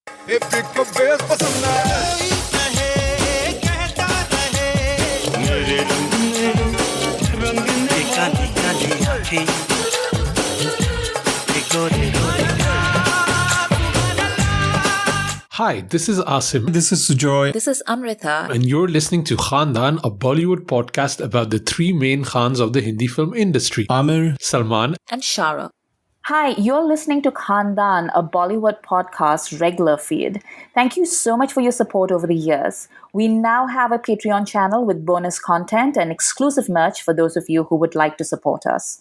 Hi, this is Asim. This is Sujoy. This is Amrita. And you're listening to Khandaan, a Bollywood podcast about the three main Khans of the Hindi film industry. Amir, Salman, and Shara. Hi, you're listening to Khandaan, a Bollywood podcast regular feed. Thank you so much for your support over the years. We now have a Patreon channel with bonus content and exclusive merch for those of you who would like to support us.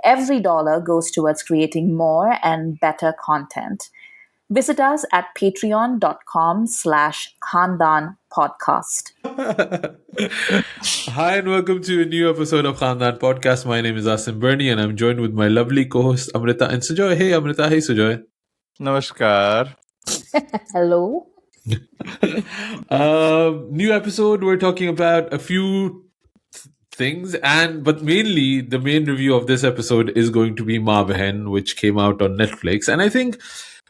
Every dollar goes towards creating more and better content. Visit us at patreon.com/Khandaan podcast. Hi and welcome to a new episode of Khandaan Podcast. My name is Asim Bernie and I'm joined with my lovely co-hosts Amrita and Sujoy. Hey Amrita, hey Sujoy. Namaskar. Hello. New episode, we're talking about a few things, but mainly the main review of this episode is going to be Maa Behen, which came out on Netflix. And I think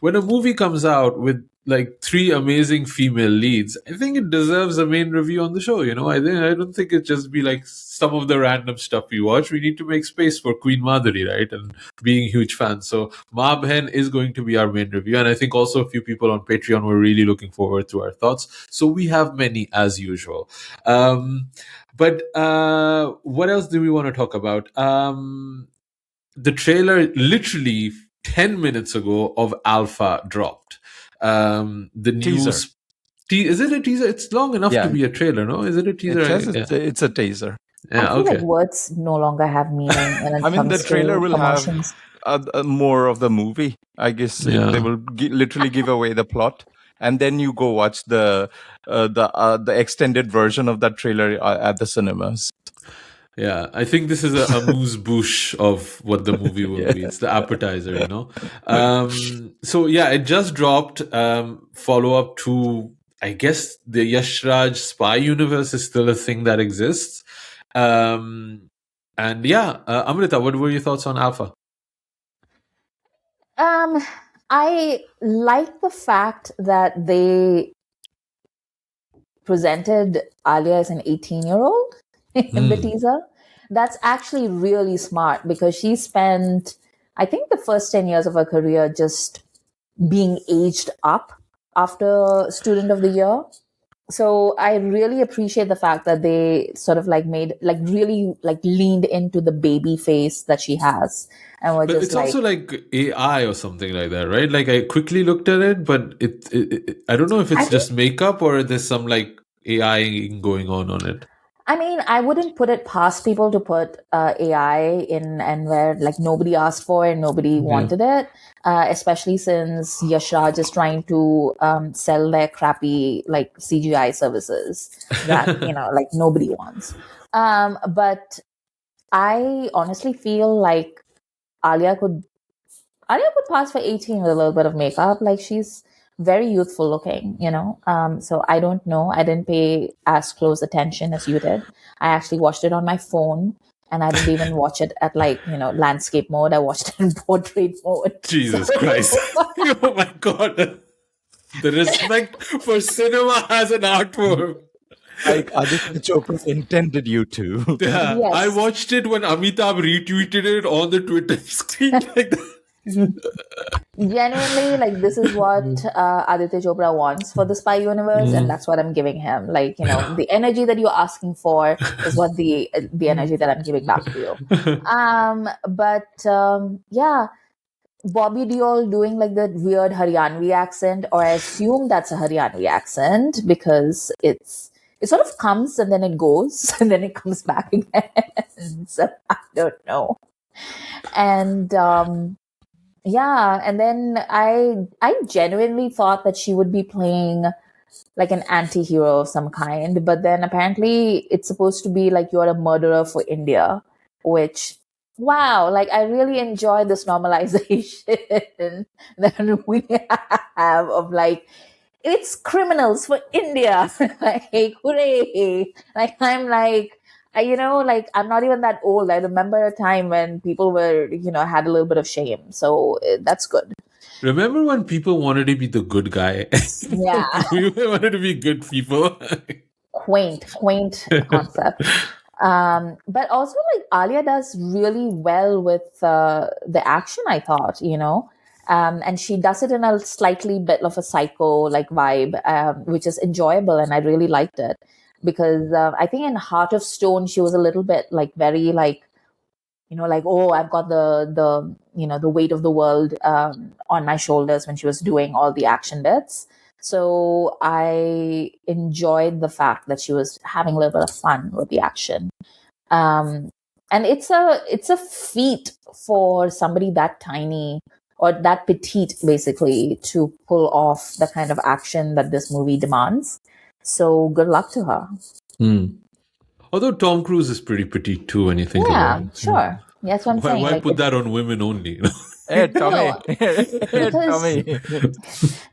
when a movie comes out with like three amazing female leads, I think it deserves a main review on the show. You know, I don't think it just be like some of the random stuff we watch. We need to make space for Queen Madhuri, right? And being huge fans. So Maa Behen is going to be our main review. And I think also a few people on Patreon were really looking forward to our thoughts. So we have many as usual. But what else do we want to talk about? The trailer literally 10 minutes ago of Alpha dropped. The teaser. news. Is it a teaser? It's long enough to be a trailer, no? Is it a teaser? It's a teaser. Yeah, I feel like words no longer have meaning. I mean, the trailer will promotions. have more of the movie. I guess they will literally give away the plot. And then you go watch the extended version of that trailer at the cinemas. Yeah, I think this is a amuse-bouche of what the movie will be. It's the appetizer, you know. So yeah, it just dropped. Follow-up to, I guess, the Yash Raj spy universe is still a thing that exists. And yeah, Amrita, what were your thoughts on Alpha? I like the fact that they presented Alia as an 18-year-old in the teaser. That's actually really smart because she spent, I think, the first 10 years of her career just being aged up after Student of the Year. So I really appreciate the fact that they sort of really leaned into the baby face that she has. And but it's also like AI or something like that, right? Like I quickly looked at it, but it I don't know if it's just makeup or there's some like AI going on it. I mean, I wouldn't put it past people to put AI in and where like nobody asked for it and nobody wanted it, especially since Yash Raj is trying to sell their crappy like CGI services that like nobody wants. But I honestly feel like Alia could pass for 18 with a little bit of makeup. Like she's very youthful looking, so I don't know. I didn't pay as close attention as you did. I actually watched it on my phone and I didn't even watch it at landscape mode. I watched it in portrait mode. Jesus Christ. Oh my God. The respect for cinema as an art form. Like Aditya Chopra intended you to. Yeah, yes. I watched it when Amitabh retweeted it on the Twitter screen like that. Genuinely, like this is what Aditya Chopra wants for the spy universe, and that's what I'm giving him. Like the energy that you're asking for is what the energy that I'm giving back to you. Yeah, Bobby Deol doing like the weird Haryanvi accent, or I assume that's a Haryanvi accent because it sort of comes and then it goes and then it comes back again. So I don't know. And yeah, and then I genuinely thought that she would be playing like an anti-hero of some kind, but then apparently it's supposed to be like you're a murderer for India, which wow, like I really enjoy this normalization that we have of like it's criminals for India. Like hooray. Like I'm like I'm not even that old. I remember a time when people were, had a little bit of shame. So that's good. Remember when people wanted to be the good guy? Yeah, People wanted to be good people. quaint concept. But also, like, Alia does really well with the action, I thought, and she does it in a slightly bit of a psycho like vibe, which is enjoyable, and I really liked it because I think in Heart of Stone she was a little bit like very like, like, oh, I've got the weight of the world on my shoulders when she was doing all the action bits. So I enjoyed the fact that she was having a little bit of fun with the action. um, and it's a feat for somebody that tiny or that petite, basically, to pull off the kind of action that this movie demands. So good luck to her. Although Tom Cruise is pretty petite too when you think about Yeah, it. sure. That's what I'm saying. Why Like, put that on women only? Hey, Tommy. no, Hey, because Tommy.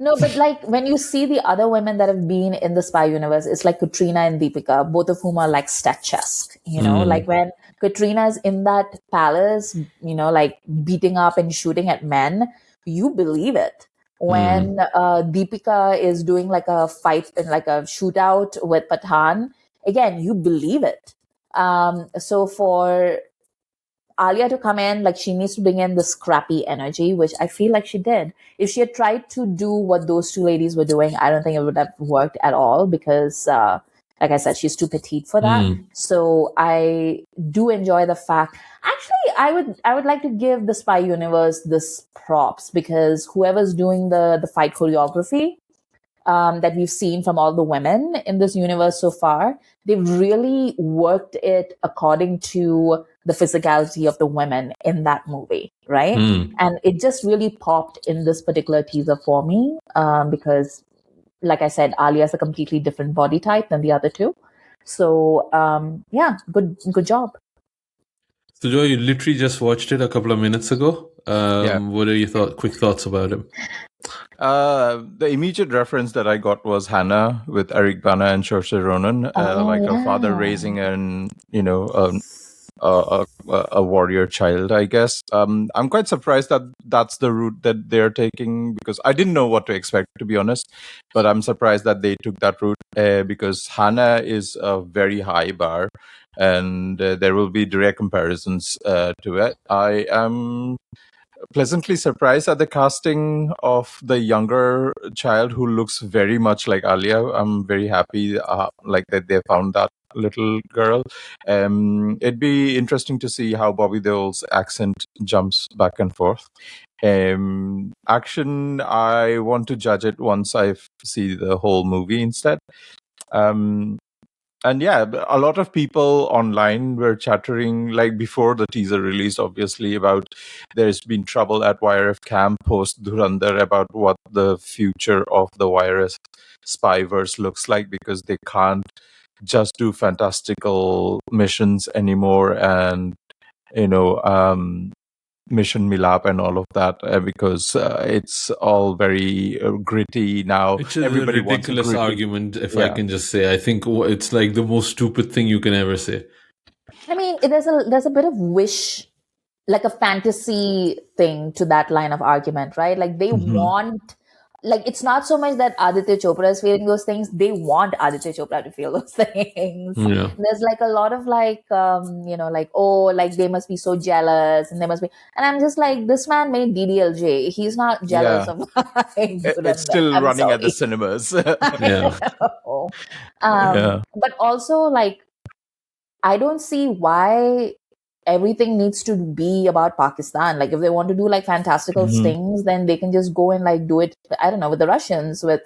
no, but like when you see the other women that have been in the spy universe, it's like Katrina and Deepika, both of whom are like statuesque. Like when Katrina's in that palace, like beating up and shooting at men, you believe it. When Deepika is doing like a fight and like a shootout with Pathan, again, you believe it. So for Alia to come in, like, she needs to bring in the scrappy energy, which I feel like she did. If she had tried to do what those two ladies were doing, I don't think it would have worked at all because, like I said, she's too petite for that. So I do enjoy the fact. Actually, I would like to give the Spy Universe this props because whoever's doing the fight choreography, that we've seen from all the women in this universe so far, they've really worked it according to the physicality of the women in that movie, right? And it just really popped in this particular teaser for me because, like I said, Alia's a completely different body type than the other two. So, yeah, good job. Sujoy, you literally just watched it a couple of minutes ago. Yeah. What are your quick thoughts about him? The immediate reference that I got was Hannah with Eric Bana and Saoirse Ronan, like a father raising a warrior child, I guess. I'm quite surprised that that's the route that they're taking because I didn't know what to expect, to be honest. But I'm surprised that they took that route because Hannah is a very high bar, and there will be direct comparisons to it. I am pleasantly surprised at the casting of the younger child who looks very much like Alia. I'm very happy like that they found that little girl. It'd be interesting to see how Bobby Deol's accent jumps back and forth. Action, I want to judge it once I see the whole movie instead. And yeah, a lot of people online were chattering, like before the teaser released, obviously, about there's been trouble at YRF camp post Dhurandhar about what the future of the YRF spyverse looks like because they can't just do fantastical missions anymore and, Mission Milap and all of that because it's all very gritty now. Which is Everybody a wants a ridiculous gritty. argument, if I can just say. I think it's like the most stupid thing you can ever say. I mean, there's a bit of wish, like a fantasy thing to that line of argument, right? Like they want, like, it's not so much that Aditya Chopra is feeling those things. They want Aditya Chopra to feel those things. Yeah. There's like a lot of like, like, oh, like they must be so jealous and they must be, and I'm just like, this man made DDLJ. He's not jealous of It's still I'm running at the sorry. cinemas. Yeah. know. Yeah. But also, like, I don't see why everything needs to be about Pakistan. Like, if they want to do like fantastical things, then they can just go and like do it, I don't know, with the Russians, with,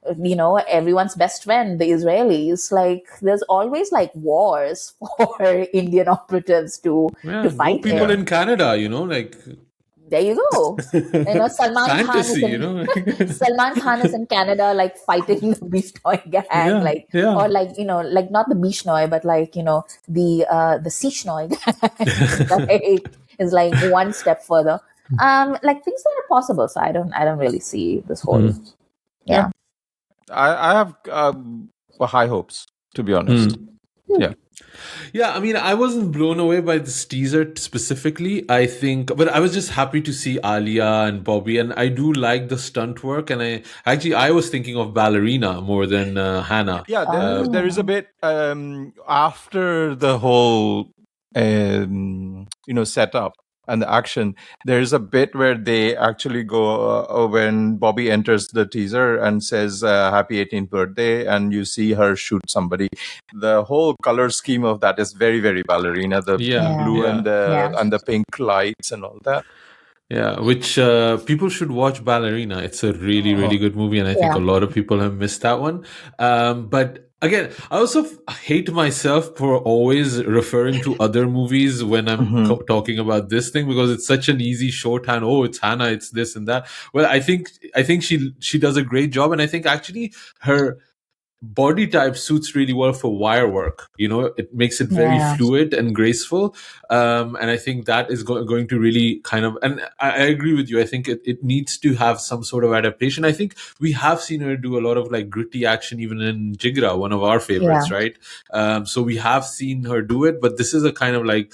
everyone's best friend, the Israelis. Like, there's always like wars for Indian operatives to Go fight people in. in Canada, like. There you go. Salman Khan is Fantasy, in Salman Khan is in Canada, like fighting the Bishnoi gang, Yeah, like, yeah. or like, like not the Bishnoi, but like, the Sishnoi gang, like, is like one step further. Like, things that are possible. So I don't really see this whole. Yeah. I have high hopes, to be honest. Yeah. Yeah, I mean, I wasn't blown away by this teaser specifically. I think, but I was just happy to see Alia and Bobby, and I do like the stunt work. And I was thinking of Ballerina more than Hannah. Yeah, there is a Oh, bit after the whole setup and the action. There is a bit where they actually go when Bobby enters the teaser and says "Happy 18th birthday," and you see her shoot somebody. The whole color scheme of that is very, very ballerina. The Yeah, yeah, blue and yeah. the yeah, and the pink lights and all that. Yeah, which people should watch Ballerina. It's a really, Oh. really good movie, and I think a yeah, lot of people have missed that one. But again, I also hate myself for always referring to other movies when I'm Mhm. talking about this thing because it's such an easy shorthand. Oh, it's Hannah, it's this and that. Well, I think she does a great job, and I think actually her body type suits really well for wire work. It makes it very yeah, fluid and graceful. And I think that is going to really kind of, and I agree with you. I think it needs to have some sort of adaptation. I think we have seen her do a lot of like gritty action, even in Jigra, one of our yeah, favorites, right? So we have seen her do it, but this is a kind of like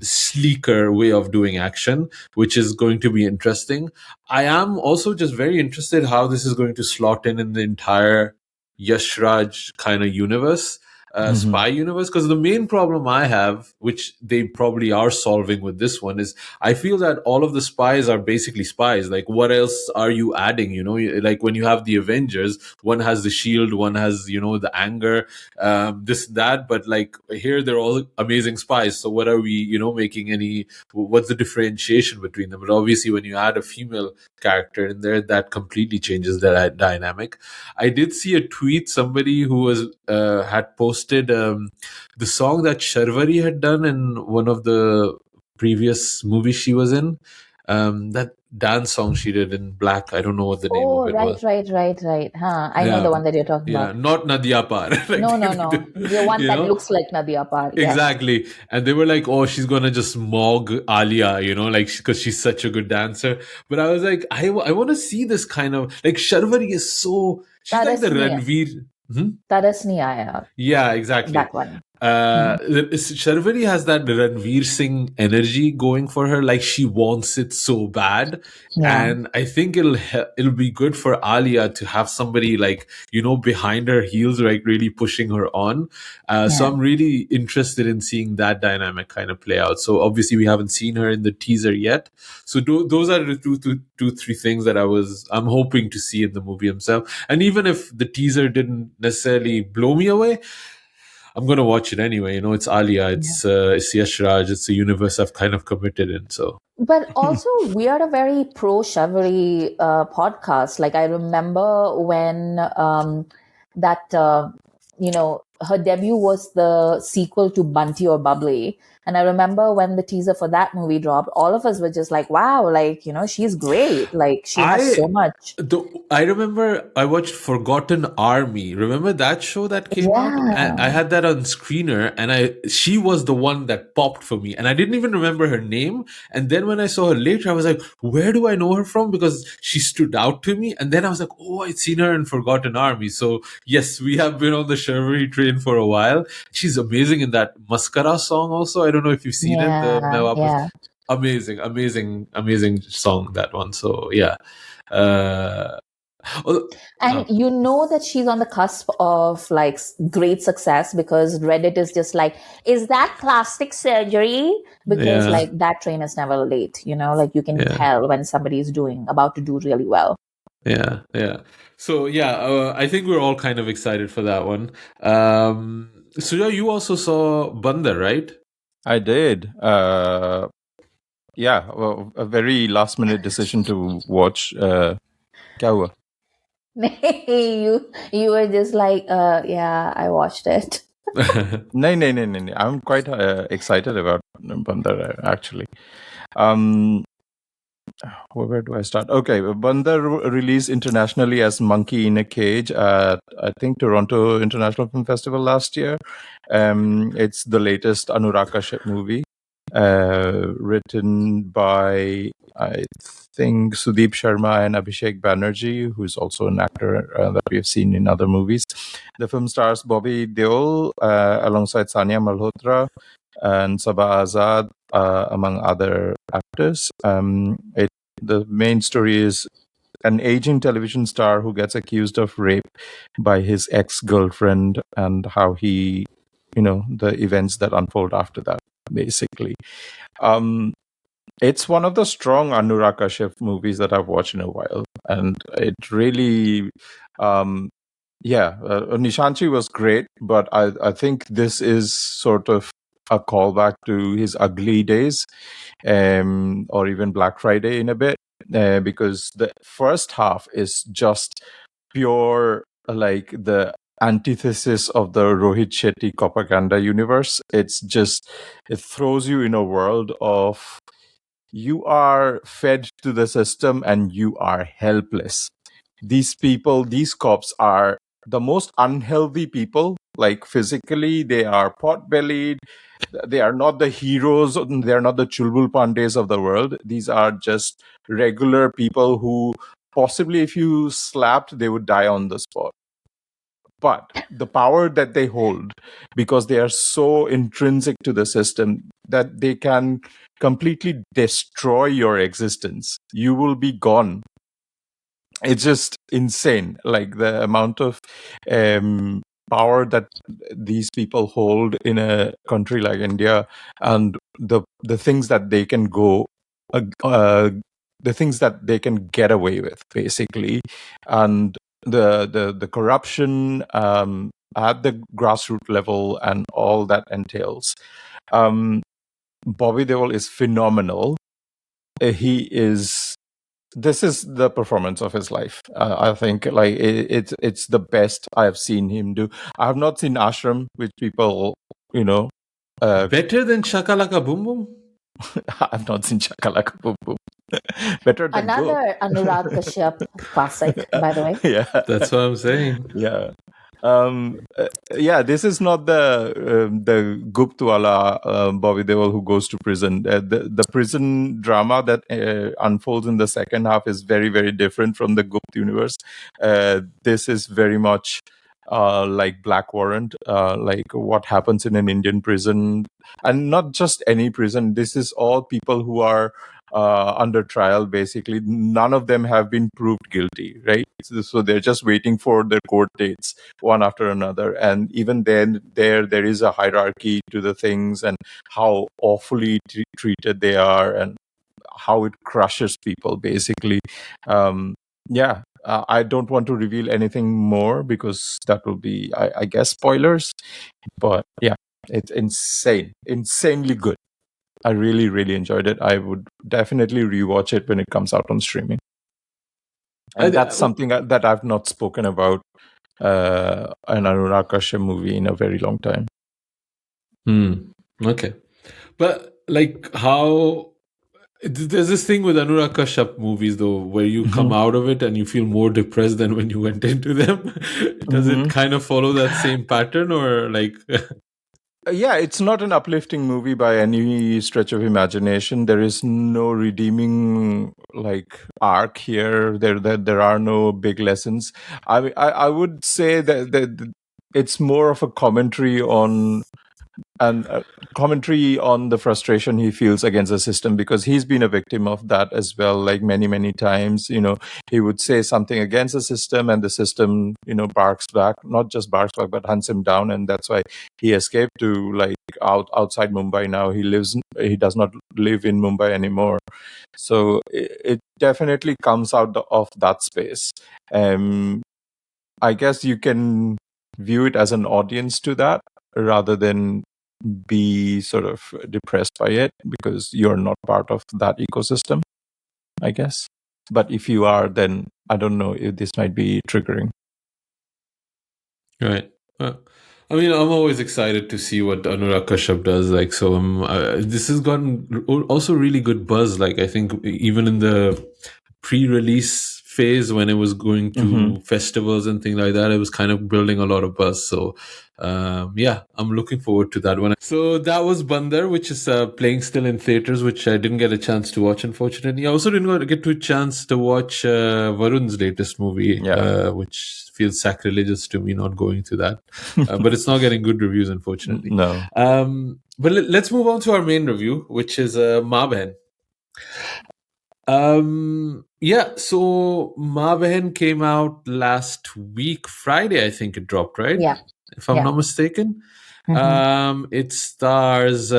sleeker way of doing action, which is going to be interesting. I am also just very interested how this is going to slot in the entire Yash Raj kind of universe, Mhm. spy universe. Because the main problem I have, which they probably are solving with this one, is I feel that all of the spies are basically spies. Like, what else are you adding? Like when you have the Avengers, one has the shield, one has the anger, this that. But like here, they're all amazing spies. So what are we making any? What's the differentiation between them? But obviously, when you add a female character in there, that completely changes the dynamic. I did see a tweet, somebody who was had posted the song that Sharvari had done in one of the previous movies she was in. That dance song she did in black. I don't know what the name of oh, it right, was. right, right, right. Huh. I know Yeah, the one that you're talking yeah, about. not Nadia Par. No, no, no. The one you that know, looks like Nadia Par. Yes. exactly. And they were like, "Oh, she's gonna just mog Alia," like because she's such a good dancer. But I was like, I want to see this kind of like Sharvari is so she's like the Tarasni, Ranveer. Hmm? Tarasni Aya, Yeah, exactly. that one. Hmm. Sharvari has that Ranveer Singh energy going for her, like she wants it so bad, Yeah, and I think it'll be good for Alia to have somebody like behind her heels, like really pushing her on. So yeah, I'm really interested in seeing that dynamic kind of play out. So obviously we haven't seen her in the teaser yet. So those are the two, three things that I'm hoping to see in the movie himself. And even if the teaser didn't necessarily blow me away, I'm gonna watch it anyway. It's Alia, yeah. it's Yash Raj, it's a universe I've kind of committed in. So But also, we are a very pro Shavari podcast. Like, I remember when that, her debut was the sequel to Bunty or Bubbly. And I remember when the teaser for that movie dropped, all of us were just like, wow, like, she's great. Like, she has I so much. I remember I watched Forgotten Army. Remember that show that came out? I Yeah. had that on screener, and she was the one that popped for me, and I didn't even remember her name. And then when I saw her later, I was like, "Where do I know her from?" Because she stood out to me. And then I was like, "Oh, I'd seen her in Forgotten Army." So yes, we have been on the Sherwari train for a while. She's amazing in that Mascara song. Also, I don't know if you've seen it. The Yeah. Main Wapas, Yeah. amazing, amazing, amazing song, that one. So yeah. uh And oh, that she's on the cusp of like great success because Reddit is just like, is that plastic surgery? Because yeah, like that train is never late, like you can yeah, tell when somebody is about to do really well. yeah. So yeah, I think we're all kind of excited for that one. So yeah, you also saw Bandar, right? I did. Yeah, well, a very last minute decision to watch. Kya hua? You were just like, yeah, I watched it. No, no, no, no, no. I'm quite excited about Bandar actually. Um, where do I start? Okay, Bandar released internationally as Monkey in a Cage at I think Toronto International Film Festival last year. It's the latest Anurag Kashyap movie. written by, I think, Sudeep Sharma and Abhishek Banerjee, who's also an actor that we have seen in other movies. The film stars Bobby Deol alongside Sania Malhotra and Sabah Azad, among other actors. The main story is an aging television star who gets accused of rape by his ex-girlfriend, and how he, the events that unfold after that, basically. It's one of the strong Anurag Kashyap movies that I've watched in a while, and it really, Nishanchi was great, but I think this is sort of a callback to his ugly days, or even Black Friday in a bit, because the first half is just pure, like the antithesis of the Rohit Shetty propaganda universe. It throws you in a world of, you are fed to the system and you are helpless. These people, these cops, are the most unhealthy people. Like, physically, they are pot-bellied. They are not the heroes. They are not the Chulbul Pandays of the world. These are just regular people who, possibly, if you slapped, they would die on the spot. But the power that they hold, because they are so intrinsic to the system, that they can completely destroy your existence. You will be gone. It's just insane, like the amount of power that these people hold in a country like India, and the things that they can the things that they can get away with, basically, and the corruption at the grassroots level and all that entails. Bobby Deol is phenomenal. He is. This is the performance of his life. I think, like, it's the best I have seen him do. I have not seen Ashram, which people, Better than Shakalaka Boom Boom? I've not seen Chakalaka Boom Boom. Better than Another Anurag Kashyap classic, by the way. Yeah, That's what I'm saying. yeah. This is not the Guptwala Bobby Deol who goes to prison. The prison drama that unfolds in the second half is very, very different from the Gupt universe. This is very much like Black Warrant, like what happens in an Indian prison, and not just any prison. This is all people who are under trial, basically. None of them have been proved guilty, right? So they're just waiting for their court dates, one after another. And even then, there is a hierarchy to the things, and how awfully treated they are, and how it crushes people, basically. I don't want to reveal anything more, because that will be, I guess, spoilers. But yeah, it's insanely good. I really, really enjoyed it. I would definitely rewatch it when it comes out on streaming. And that's something that I've not spoken about an Anurag Kashyap movie in a very long time. Okay. But, like, how... There's this thing with Anurag Kashyap movies, though, where you come out of it and you feel more depressed than when you went into them. Does it kind of follow that same pattern, or, like... Yeah, it's not an uplifting movie by any stretch of imagination. There is no redeeming, like, arc here. There are no big lessons. I would say that it's more of a commentary on the frustration he feels against the system, because he's been a victim of that as well, like many times. He would say something against the system, and the system, barks back. Not just barks back, but hunts him down, and that's why he escaped to, like, outside Mumbai. Now he does not live in Mumbai anymore. So it definitely comes out of that space. I guess you can view it as an audience to that, rather than be sort of depressed by it, because you're not part of that ecosystem, I guess. But if you are, then I don't know if this might be triggering. Right. I mean, I'm always excited to see what Anurag Kashyap does. Like, so this has gotten also really good buzz. Like, I think even in the pre-release phase when it was going to Mhm. festivals and things like that. It was kind of building a lot of buzz. So yeah, I'm looking forward to that one. So that was Bandar, which is playing still in theaters, which I didn't get a chance to watch, unfortunately. I also didn't get to a chance to watch Varun's latest movie, Yeah. which feels sacrilegious to me not going to that. But it's not getting good reviews, unfortunately. No. But let's move on to our main review, which is Maa Behen. Yeah, so Maa Behen came out last week, Friday, I think it dropped, right? Yeah. If I'm Yeah. not mistaken. Mhm. It stars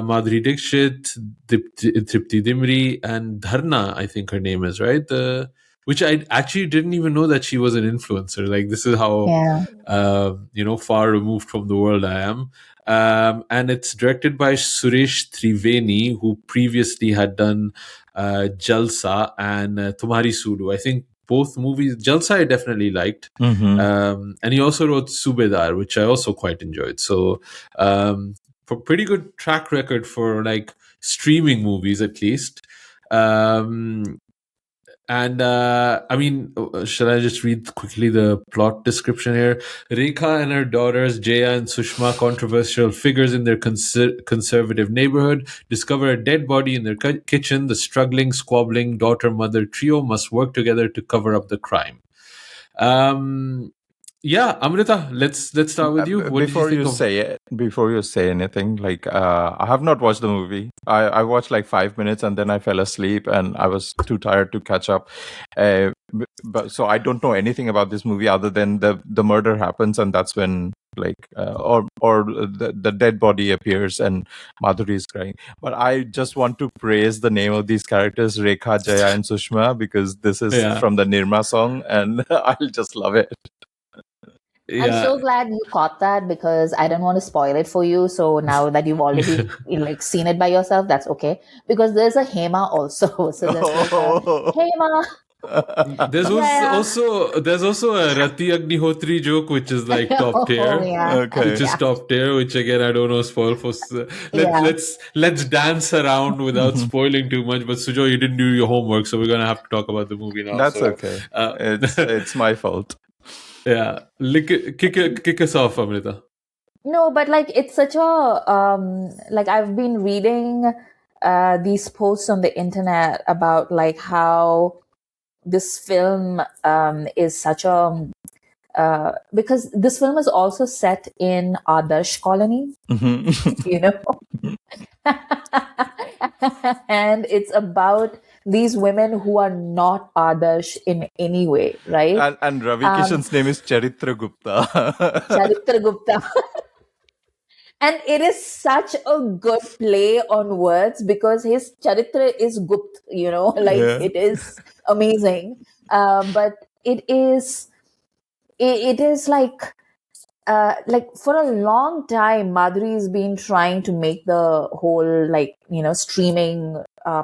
Madhuri Dixit, Triptii Dimri, and Dharna, I think her name is, right? Which I actually didn't even know that she was an influencer. Like, this is how Yeah. far removed from the world I am. And it's directed by Suresh Triveni, who previously had done Jalsa and Tumhari Sudu. I think both movies, Jalsa I definitely liked. Mhm. And he also wrote Subedar, which I also quite enjoyed. So, for pretty good track record for like streaming movies, at least. And I mean, shall I just read quickly the plot description here? Rekha and her daughters, Jaya and Sushma, controversial figures in their conservative neighborhood, discover a dead body in their kitchen. The struggling, squabbling daughter-mother trio must work together to cover up the crime. Yeah, Amrita, let's start with you. What did you think of? Before you say anything, like I have not watched the movie. I watched like 5 minutes and then I fell asleep and I was too tired to catch up. But so I don't know anything about this movie other than the murder happens and that's when like or the dead body appears and Madhuri is crying. But I just want to praise the name of these characters, Rekha, Jaya, and Sushma, because this is Yeah, from the Nirma song and I'll just love it. I'm yeah. so glad you caught that because I don't want to spoil it for you. So now that you've already like seen it by yourself, that's okay. Because there's a Hema also. So there's like a Hema. There's Yeah. also a Rati Agnihotri joke, which is like top Oh tier. yeah. Which Okay. is Yeah. top tier, which again I don't know spoil for. Yeah. Let's dance around without spoiling too much. But Sujoy, you didn't do your homework, so we're gonna have to talk about the movie now. That's So, okay. uh, It's my fault. yeah, kick us off, Amrita. No, but like it's such a like I've been reading these posts on the internet about like how this film is such a because this film is also set in Adarsh Colony, you know, and it's about these women who are not Adarsh in any way, right? And Ravi Um, Kishan's name is Charitra Gupta. Charitra Gupta. And it is such a good play on words because his charitra is Gupt, like Yeah. it is amazing. But it is like for a long time, Madhuri's been trying to make the whole like, streaming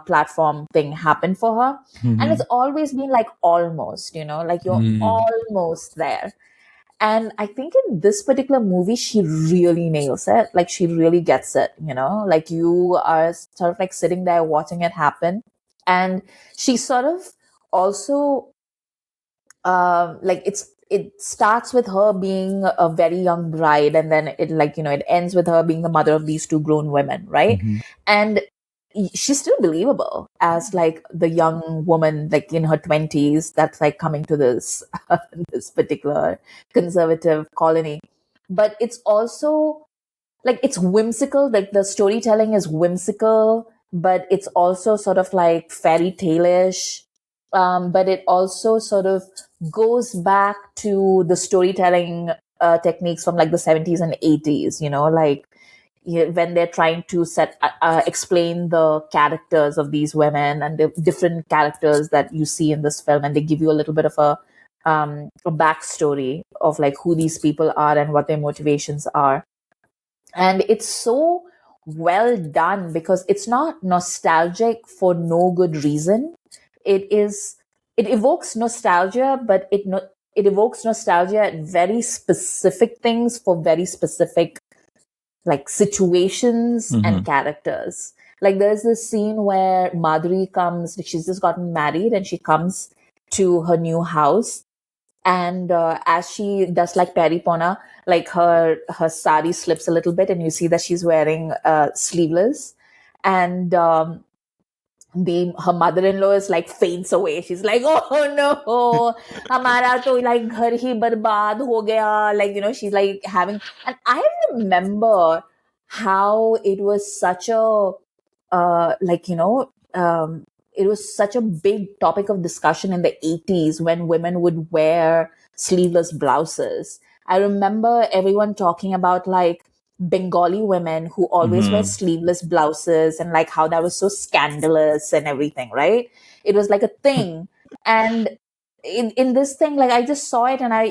platform thing happen for her. And it's Mhm. always been like almost, like you're Mm. almost there. And I think in this particular movie, she really nails it. Like she really gets it, like you are sort of like sitting there watching it happen. And she sort of also, like it starts with her being a very young bride and then it like, it ends with her being the mother of these two grown women, right? Mhm. And she's still believable as like the young woman like in her 20s that's like coming to this this particular conservative colony, but it's also like it's whimsical, like the storytelling is whimsical, but it's also sort of like fairy tale-ish, but it also sort of goes back to the storytelling techniques from like the 70s and 80s, like when they're trying to explain the characters of these women and the different characters that you see in this film, and they give you a little bit of a backstory of like who these people are and what their motivations are. And it's so well done because it's not nostalgic for no good reason. It evokes nostalgia, but it evokes nostalgia at very specific things for very specific like situations and Mhm. characters. Like there's this scene where Madhuri comes, she's just gotten married and she comes to her new house. And as she does like peripona, like her sari slips a little bit, and you see that she's wearing sleeveless. And her mother-in-law is like faints away. She's like, oh no, hamara to like ghar hi barbaad ho gaya. Like, she's like having, and I remember how it was such a, like, it was such a big topic of discussion in the 80s when women would wear sleeveless blouses. I remember everyone talking about like Bengali women who always wear sleeveless blouses and like how that was so scandalous and everything, right? It was like a thing. And in this thing, like I just saw it and I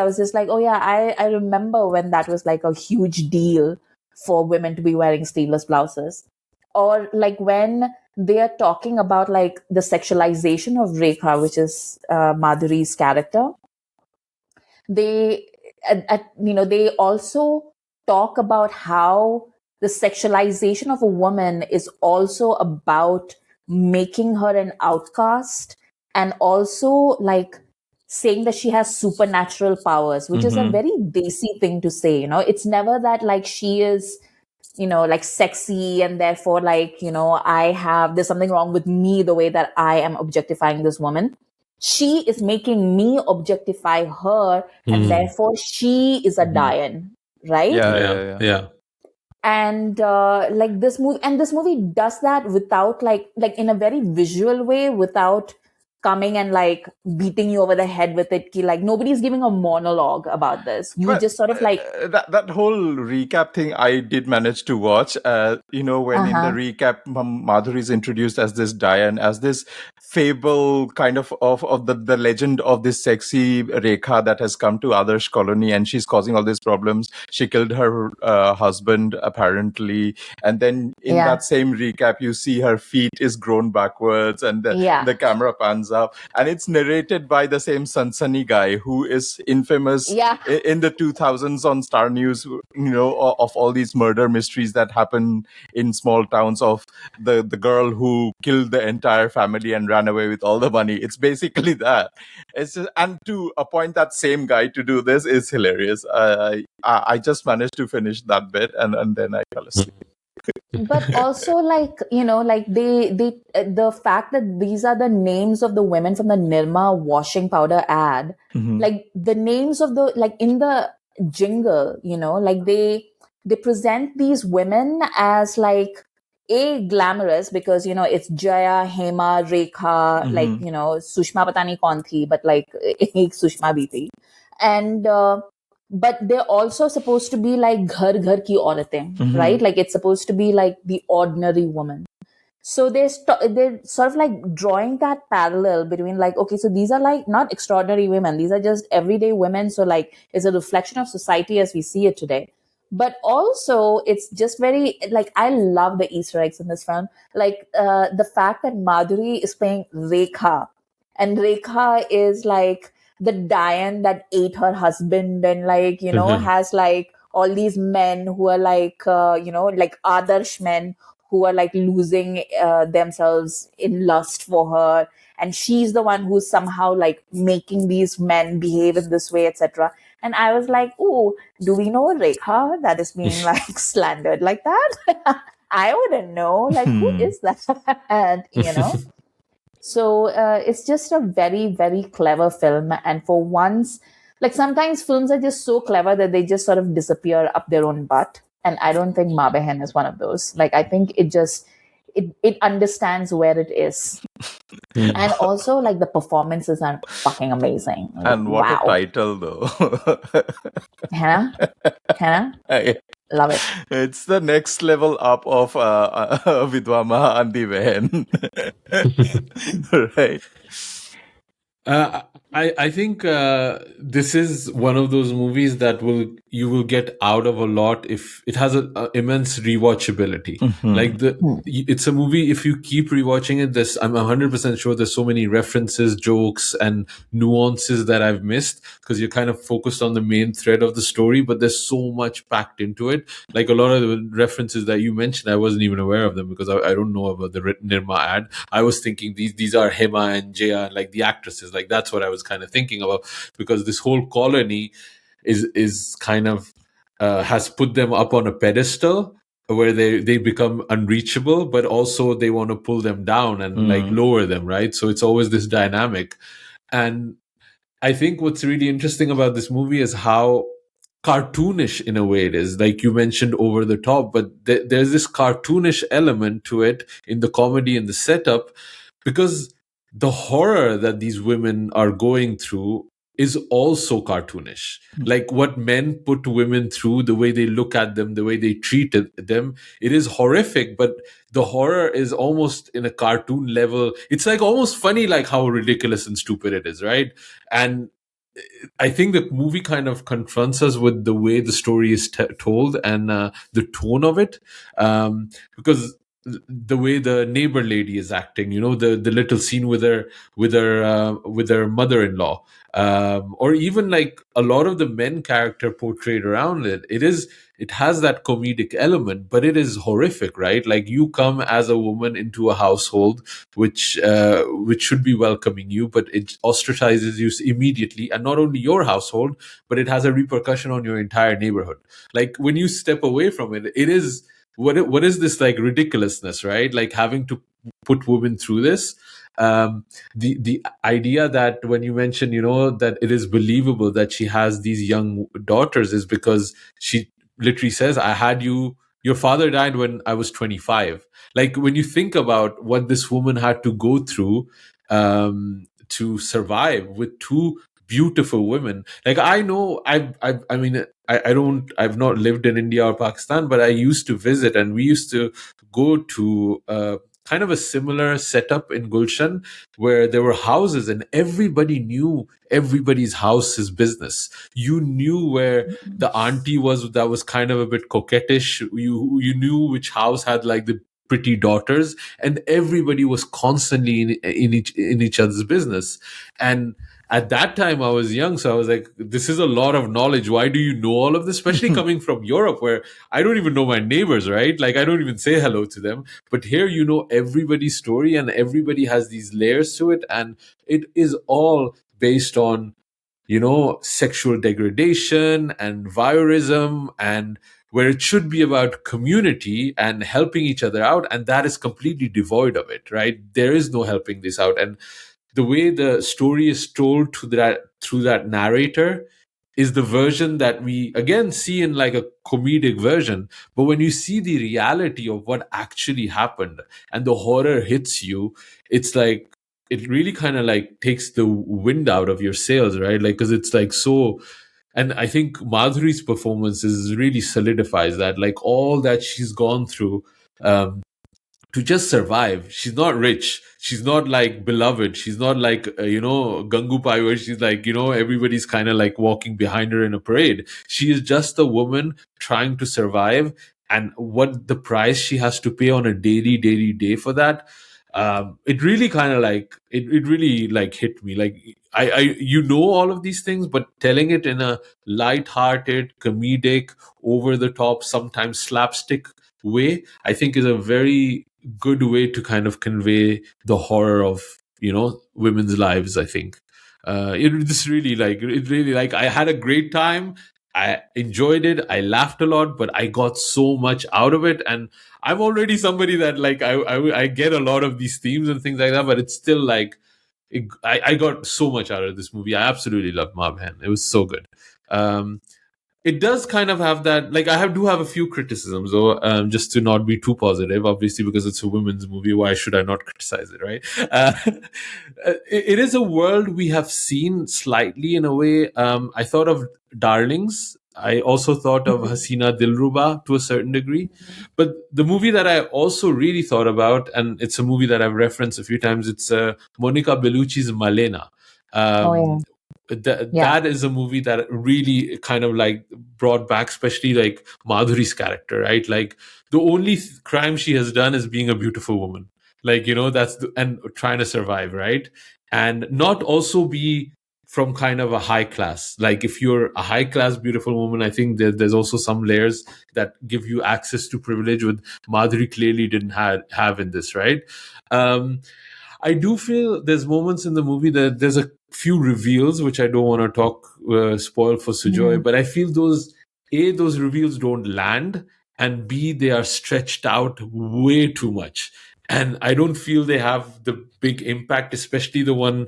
was just like, oh yeah, I remember when that was like a huge deal for women to be wearing sleeveless blouses. Or like when they are talking about like the sexualization of Rekha, which is Madhuri's character, they they also talk about how the sexualization of a woman is also about making her an outcast, and also like saying that she has supernatural powers, which is a very desi thing to say. It's never that like she is like sexy and therefore like there's something wrong with me the way that I am objectifying this woman. She is making me objectify her, and therefore she is a Diane, right? Yeah. And like this movie does that without like in a very visual way, without coming and like beating you over the head with it. Like nobody's giving a monologue about this. You But just sort of like that whole recap thing, I did manage to watch. When in the uh-huh. recap, Madhuri is introduced as this Diane, as this fable kind of the legend of this sexy Rekha that has come to Adarsh Colony, and she's causing all these problems. She killed her husband apparently, and then in Yeah, that same recap, you see her feet is grown backwards, and yeah, the camera pans up, and it's narrated by the same Sansani guy who is infamous yeah, in the 2000s on Star News, of all these murder mysteries that happen in small towns, of the girl who killed the entire family and ran away with all the money. It's basically that. It's just, and to appoint that same guy to do this is hilarious. I just managed to finish that bit, and then I fell asleep. but also like like they the fact that these are the names of the women from the Nirma washing powder ad, like the names of the like in the jingle, like they present these women as like a glamorous, because it's Jaya, Hema, Rekha, like Sushma patani kaun thi, but like ek Sushma bhi thi. And but they're also supposed to be like ghar ki auratein, right? Like it's supposed to be like the ordinary woman. So they're sort of like drawing that parallel between like, okay, so these are like not extraordinary women, these are just everyday women. So like it's a reflection of society as we see it today. But also it's just very like, I love the Easter eggs in this film. Like the fact that Madhuri is playing Rekha, and Rekha is like the Diane that ate her husband, and like has like all these men who are like like Adarsh men who are like losing themselves in lust for her, and she's the one who's somehow like making these men behave in this way, etc. And I was like, oh, do we know a Rekha that is being like slandered like that? I wouldn't know, like, who is that? So it's just a very, very clever film. And for once, like sometimes films are just so clever that they just sort of disappear up their own butt. And I don't think Maa Behen is one of those. Like I think it understands where it is. And also like the performances are fucking amazing. Like, And what a wow. title, though. Hannah? Love it. It's the next level up of Vidwa Maa Behen. Right. I think this is one of those movies that you will get out of a lot if it has a immense rewatchability. Like Hmm. it's a movie, if you keep rewatching it, I'm 100% sure there's so many references, jokes, and nuances that I've missed because you're kind of focused on the main thread of the story, but there's so much packed into it. Like a lot of the references that you mentioned, I wasn't even aware of them because I don't know about the Nirma ad. I was thinking these are Hema and Jaya, like the actresses. Like that's what I was kind of thinking about, because this whole colony is kind of has put them up on a pedestal where they become unreachable, but also they want to pull them down and like lower them, right? So it's always this dynamic. And I think what's really interesting about this movie is how cartoonish in a way it is. Like you mentioned, over the top, but there's this cartoonish element to it in the comedy and the setup, because the horror that these women are going through is also cartoonish. Like what men put women through, the way they look at them, the way they treated them, it is horrific, but the horror is almost in a cartoon level. It's like almost funny, like how ridiculous and stupid it is, right? And I think the movie kind of confronts us with the way the story is told and the tone of it, because the way the neighbor lady is acting, the little scene with her mother-in-law, or even like a lot of the men character portrayed around it has that comedic element, but it is horrific, right? Like you come as a woman into a household which should be welcoming you, but it ostracizes you immediately, and not only your household, but it has a repercussion on your entire neighborhood. Like when you step away from it, it is what is this like ridiculousness, right? Like having to put women through this. The idea that when you mention, that it is believable that she has these young daughters is because she literally says, I had you, your father died when I was 25. Like when you think about what this woman had to go through to survive with two beautiful women. Like I know, I mean, I've not lived in India or Pakistan, but I used to visit, and we used to go to kind of a similar setup in Gulshan, where there were houses and everybody knew everybody's house's business. You knew where the auntie was that was kind of a bit coquettish. You knew which house had like the pretty daughters, and everybody was constantly in each other's business. And at that time I was young, so I was like, this is a lot of knowledge. Why do you know all of this, especially coming from Europe, where I don't even know my neighbors, right? Like I don't even say hello to them. But here, everybody's story, and everybody has these layers to it, and it is all based on sexual degradation and voyeurism, and where it should be about community and helping each other out, and that is completely devoid of it, right? There is no helping this out. And the way the story is told through that narrator is the version that we again see in like a comedic version. But when you see the reality of what actually happened and the horror hits you, it's like it really kind of like takes the wind out of your sails, right? Like, because it's like so. And I think Madhuri's performance is really solidifies that, like all that she's gone through, um, to just survive. She's not rich. She's not like beloved. She's not like, Gangupai, where she's like, everybody's kind of like walking behind her in a parade. She is just a woman trying to survive. And what the price she has to pay on a daily day for that, it really kind of like, it really like hit me. Like, all of these things, but telling it in a light-hearted, comedic, over the top, sometimes slapstick way, I think is a very good way to kind of convey the horror of women's lives. I think it really like I had a great time. I enjoyed it. I laughed a lot, but I got so much out of it. And I'm already somebody that like I get a lot of these themes and things like that, but it's still like I got so much out of this movie. I absolutely love Maa Behen. It was so good. Um, it does kind of have that, like do have a few criticisms though, just to not be too positive, obviously, because it's a women's movie. Why should I not criticize it, right? It is a world we have seen slightly in a way. I thought of Darlings. I also thought of Hasina Dilruba to a certain degree. But the movie that I also really thought about, and it's a movie that I've referenced a few times, it's Monica Bellucci's Malena. Oh yeah. That is a movie that really kind of like brought back, especially like Madhuri's character, right? Like the only crime she has done is being a beautiful woman, like and trying to survive, right? And not also be from kind of a high class. Like if you're a high class beautiful woman, I think there's also some layers that give you access to privilege, with Madhuri clearly didn't have in this, right? um I do feel there's moments in the movie that there's a few reveals which I don't want to talk spoil for Sujoy, Mm. but I feel those reveals don't land, and B, they are stretched out way too much, and I don't feel they have the big impact, especially the one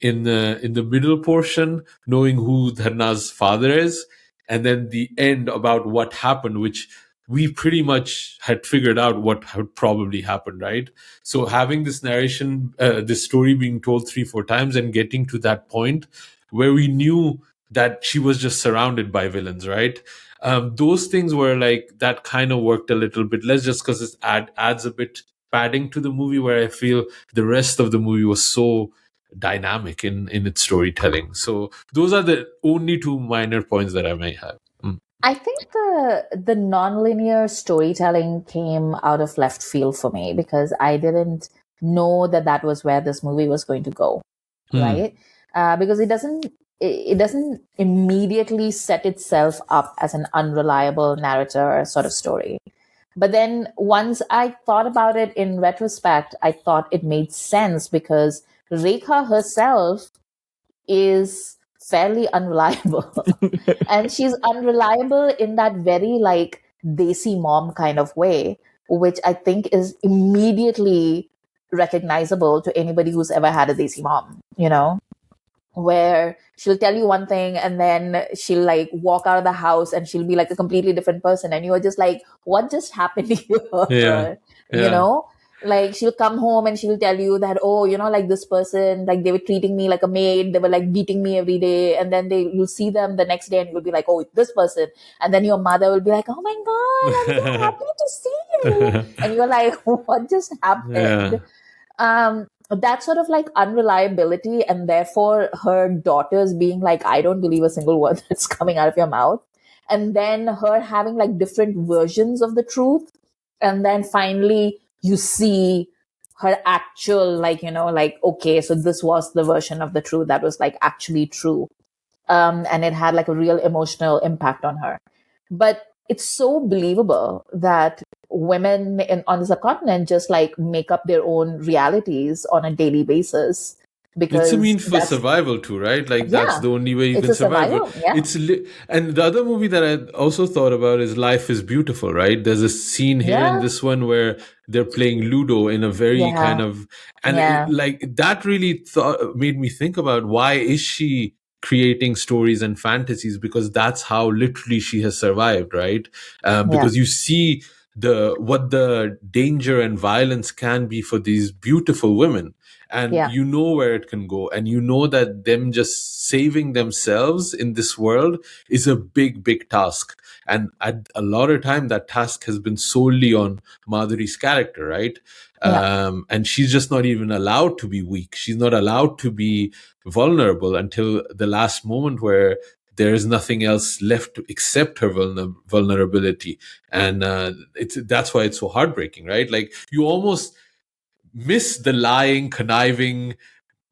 in the middle portion, knowing who Dharna's father is, and then the end about what happened, which we pretty much had figured out what had probably happened, right? So having this narration, this story being told 3 4 times and getting to that point where we knew that she was just surrounded by villains, right? Those things were like that kind of worked a little bit less, just because it adds a bit padding to the movie, where I feel the rest of the movie was so dynamic in its storytelling. So those are the only two minor points that I may have. I think the nonlinear storytelling came out of left field for me because I didn't know that that was where this movie was going to go, Mm. right? Because it doesn't immediately set itself up as an unreliable narrator sort of story. But then once I thought about it in retrospect, I thought it made sense because Rekha herself is fairly unreliable. And she's unreliable in that very like desi mom kind of way, which I think is immediately recognizable to anybody who's ever had a desi mom, where she'll tell you one thing and then she'll like walk out of the house and she'll be like a completely different person. And you're just like, what just happened to Yeah, you? you yeah, know? Like she'll come home and she'll tell you that, oh, like this person, like they were treating me like a maid. They were like beating me every day. And then you'll see them the next day and you'll be like, oh, it's this person. And then your mother will be like, oh my God, I'm so happy to see you. And you're like, what just happened? yeah. That sort of like unreliability, and therefore her daughters being like, I don't believe a single word that's coming out of your mouth, and then her having like different versions of the truth, and then finally you see her actual, like, like, okay, so this was the version of the truth that was like actually true. And it had like a real emotional impact on her. But it's so believable that women on the subcontinent just like make up their own realities on a daily basis It's a because mean for that's, survival too, right? Like that's yeah, the only way you it's can a survive. But survival. Yeah. and the other movie that I also thought about is Life is Beautiful, right? There's a scene here in Yeah. this one where they're playing Ludo in a very kind Yeah. of, and Yeah. like that really made me think about why is she creating stories and fantasies, because that's how literally she has survived, right? Yeah. Because you see what the danger and violence can be for these beautiful women, and Yeah. you know where it can go, and you know that them just saving themselves in this world is a big task, and at a lot of time that task has been solely on Madhuri's character, right? Yeah. And she's just not even allowed to be weak, she's not allowed to be vulnerable until the last moment where there is nothing else left to accept her vulnerability. And that's why it's so heartbreaking, right? Like you almost miss the lying, conniving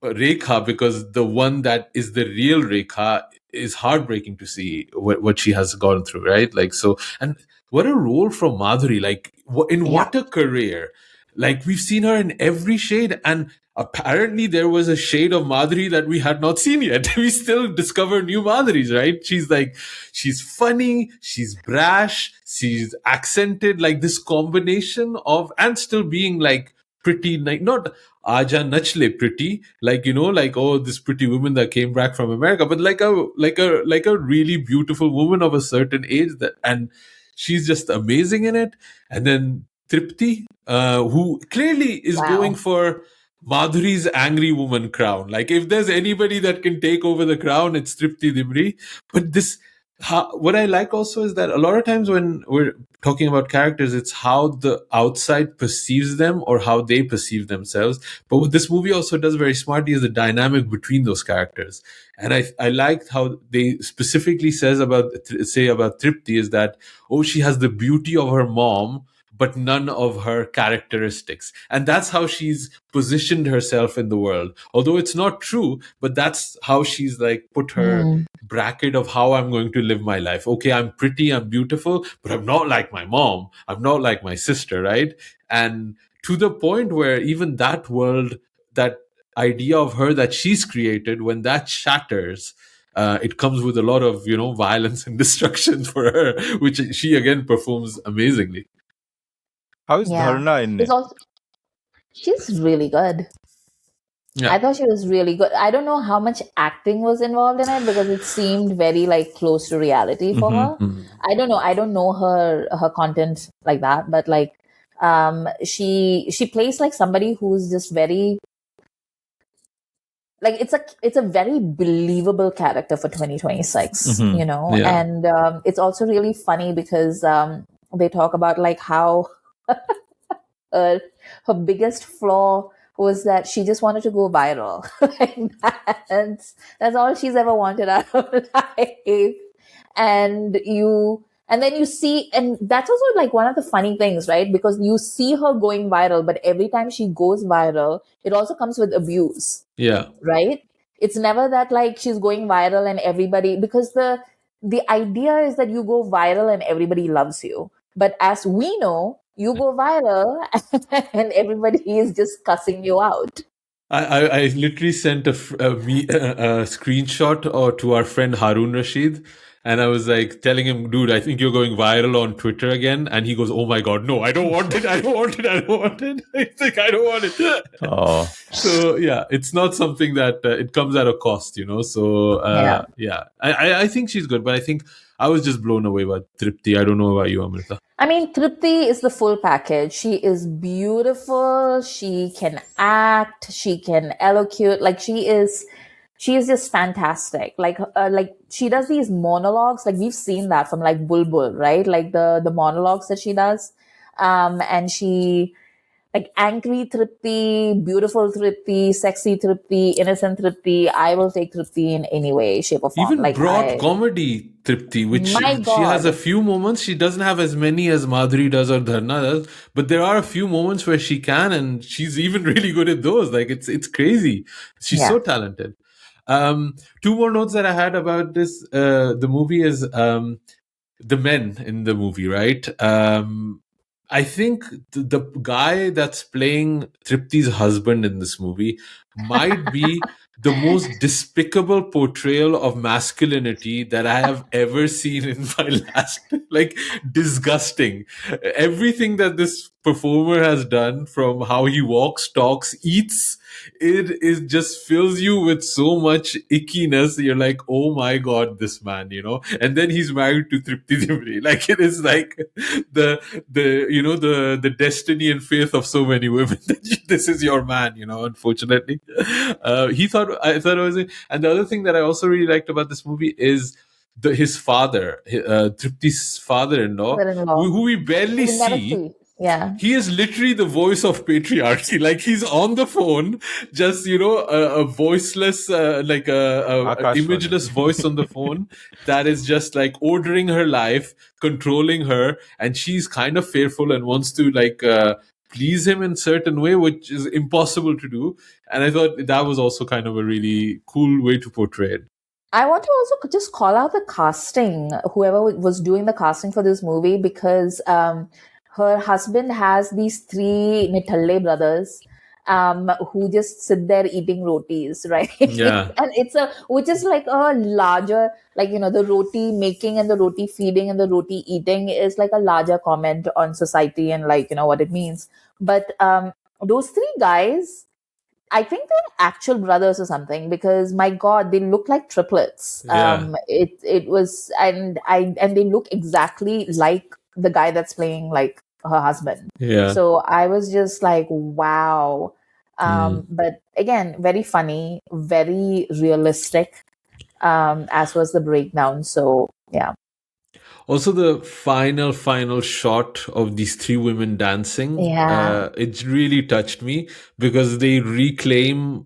Rekha, because the one that is the real Rekha is heartbreaking to see what she has gone through, right? Like, so, and what a role from Madhuri, like, in Yeah. what a career. Like, we've seen her in every shade, and apparently there was a shade of Madhuri that we had not seen yet. We still discover new Madhuris, right? She's like, she's funny, she's brash, she's accented, like this combination of, and still being like pretty, like, not Aja Nachle pretty, like, like, oh, this pretty woman that came back from America, but like a really beautiful woman of a certain age, that, and she's just amazing in it. And then Tripti, who clearly is going Wow. for Madhuri's angry woman crown. Like if there's anybody that can take over the crown, it's Tripti Dimri. But this what I like also is that a lot of times when we're talking about characters, it's how the outside perceives them or how they perceive themselves. But what this movie also does very smartly is the dynamic between those characters. And I liked how they specifically say about Tripti is that, oh, she has the beauty of her mom, but none of her characteristics. And that's how she's positioned herself in the world. Although it's not true, but that's how she's like put her Mm. bracket of how I'm going to live my life. Okay, I'm pretty, I'm beautiful, but I'm not like my mom. I'm not like my sister, right? And to the point where even that world, that idea of her that she's created, when that shatters, it comes with a lot of, violence and destruction for her, which she again performs amazingly. How is Yeah. Dharna in It's it? also she's really good. Yeah. I thought she was really good. I don't know how much acting was involved in it because it seemed very like close to reality for Mhm. her. I don't know. I don't know her content like that, but like she plays like somebody who's just very like it's a very believable character for 2026, Mhm. you know. Yeah. And it's also really funny because they talk about like how her biggest flaw was that she just wanted to go viral. Like that's all she's ever wanted out of life. And then you see, and that's also like one of the funny things, right? Because you see her going viral, but every time she goes viral, it also comes with abuse, Yeah. right? It's never that like she's going viral and everybody, because the idea is that you go viral and everybody loves you. But as we know, you go viral and everybody is just cussing you out. I literally sent a screenshot to our friend Harun Rashid, and I was like telling him, dude, I think you're going viral on Twitter again. And he goes, oh my God, no, I don't want it. I don't want it. I don't want it. He's like, I don't want it. Oh, So yeah, it's not something that it comes at a cost, So Yeah. yeah, I think she's good, but I think I was just blown away by Tripti. I don't know about you, Amrita. I mean, Tripti is the full package. She is beautiful. She can act. She can elocute. Like she is just fantastic. Like she does these monologues. Like we've seen that from like Bulbul, right? Like the monologues that she does. And she like angry Tripti, beautiful Tripti, sexy Tripti, innocent Tripti. I will take Tripti in any way, shape, or form. Even Like broad comedy, Tripti, which my she has a God, few moments. She doesn't have as many as Madhuri does or Dharna does, but there are a few moments where she can, and she's even really good at those. Like it's crazy. She's yeah. so talented. Two more notes that I had about this the movie is the men in the movie, right? I think the guy that's playing Tripti's husband in this movie might be the most despicable portrayal of masculinity that I have ever seen in my last, like, disgusting. Everything that this performer has done, from how he walks, talks, eats, it is just fills you with so much ickiness. You're like, oh my God, this man, and then he's married to Tripti Dimri. Like, it is like the destiny and faith of so many women. This is your man, unfortunately. I thought it was it. And the other thing that I also really liked about this movie is his father, Tripti's father-in-law, Mother-in-law. who we barely We never see. see. Yeah. He is literally the voice of patriarchy. Like, he's on the phone, just a voiceless, like a Akashvani. imageless voice on the phone that is just like ordering her life, controlling her, and she's kind of fearful and wants to like please him in certain way, which is impossible to do. And I thought that was also kind of a really cool way to portray it. I want to also just call out the casting, whoever was doing the casting for this movie, because her husband has these three Nithalle brothers who just sit there eating rotis, right? Yeah, And which is like a larger, like, the roti making and the roti feeding and the roti eating is like a larger comment on society and like, what it means. But those three guys, I think they're actual brothers or something, because my God, they look like triplets. yeah, It was, and they look exactly like the guy that's playing like her husband. yeah. So I was just like, wow. Mm. But again, very funny, very realistic. as was the breakdown. So yeah. Also, the final shot of these three women dancing, Yeah. it really touched me because they reclaim.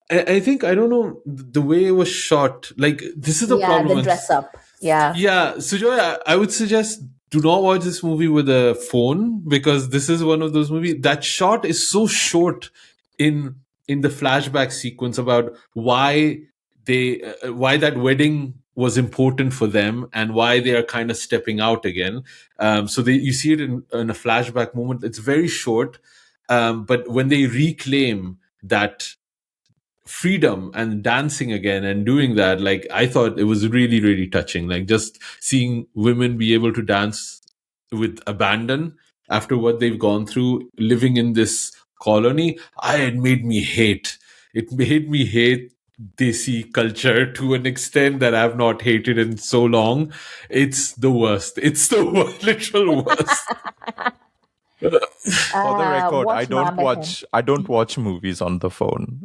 I think, I don't know, the way it was shot. Like, this is the Yeah, problem. the dress up. Yeah. Yeah, Sujoy, I would suggest do not watch this movie with a phone, because this is one of those movies. That shot is so short in the flashback sequence about why why that wedding was important for them and why they are kind of stepping out again. So you see it in a flashback moment. It's very short, but when they reclaim that freedom and dancing again and doing that, like, I thought it was really, really touching, like just seeing women be able to dance with abandon after what they've gone through living in this colony. It made me hate desi culture to an extent that I've not hated in so long. It's the worst. It's the literal worst. For the record, Watch Maa Behen. I don't watch movies on the phone.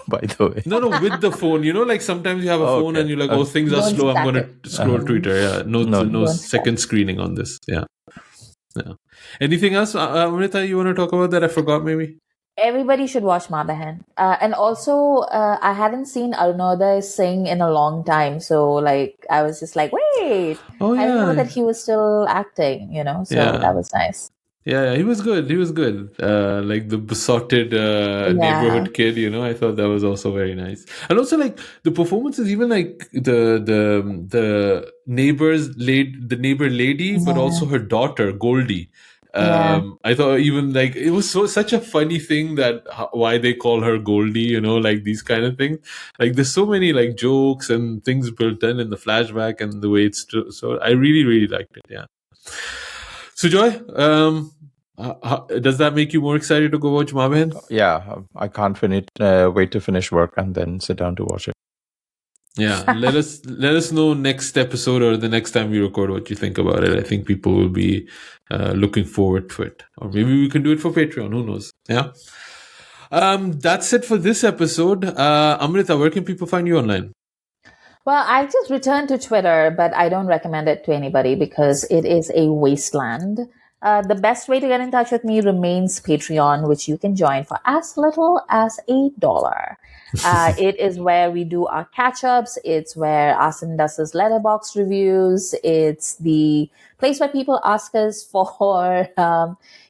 By the way, No, with the phone, like sometimes you have a phone Okay. and you're like, oh, things are Don't slow, I'm stack going it. to scroll Twitter. Yeah, no No. Don't stack second screening on this. Yeah. Anything else, Amrita, you want to talk about that I forgot maybe? Everybody should watch Maa Behen. And also, I hadn't seen Arunodai sing in a long time. So, like, I was just like, wait, Oh, I didn't know yeah. that he was still acting, So Yeah. that was nice. Yeah, he was good. Like the besotted neighborhood kid, I thought that was also very nice. And also, like, the performances, even like the the neighbor lady, but also her daughter Goldie. I thought even like it was such a funny thing that why they call her Goldie, like these kind of things. Like, there's so many like jokes and things built in the flashback and the way it's so I really, really liked it. Yeah. Sujoy, does that make you more excited to go watch Maa Behen? Yeah, I can't wait to finish work and then sit down to watch it. Yeah, let us know next episode or the next time we record what you think about it. I think people will be looking forward to it, or maybe we can do it for Patreon. Who knows? Yeah. That's it for this episode. Amrita, where can people find you online? Well, I just returned to Twitter, but I don't recommend it to anybody because it is a wasteland. The best way to get in touch with me remains Patreon, which you can join for as little as $1. It is where we do our catch-ups. It's where Asim does his letterbox reviews. It's the place where people ask us for,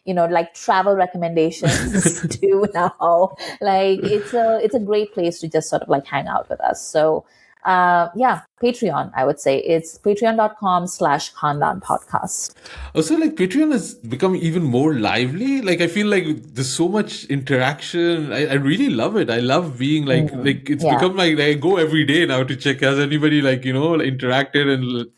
like travel recommendations too now. Like, it's a great place to just sort of like hang out with us. So, Patreon, I would say. It's patreon.com/Khandaan podcast. Also, like, Patreon has become even more lively. Like, I feel like there's so much interaction. I really love it. I love being like it's become like I go every day now to check has anybody interacted and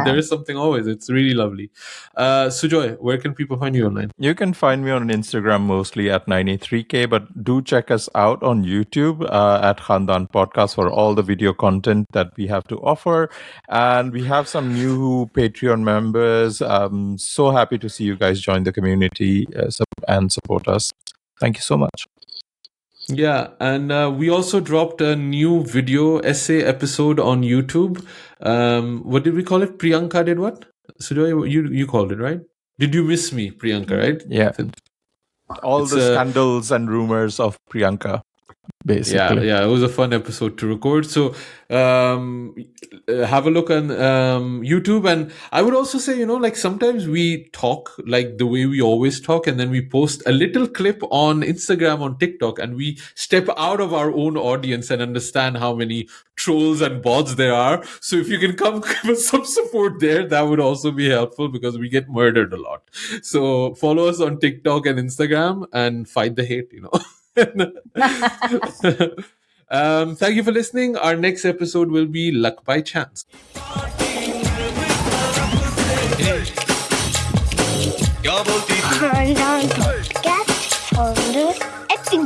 there is something always. It's really lovely. Sujoy, where can people find you online? You can find me on Instagram mostly at 93K, but do check us out on YouTube at Khandaan Podcast for all the video content that we have to offer. And we have some new Patreon members. So happy to see you guys join the community and support us. Thank you so much. Yeah, and we also dropped a new video essay episode on YouTube. What did we call it? Priyanka did what? Sujoy, you called it, right? Did you miss me, Priyanka, right? Yeah. All the scandals and rumors of Priyanka, basically. Yeah, it was a fun episode to record. So have a look on YouTube. And I would also say, like sometimes we talk like the way we always talk, and then we post a little clip on Instagram, on TikTok, and we step out of our own audience and understand how many trolls and bots there are. So if you can come give us some support there, that would also be helpful because we get murdered a lot. So follow us on TikTok and Instagram and fight the hate, Thank you for listening. Our next episode will be Luck by Chance. Khandaan podcast for acting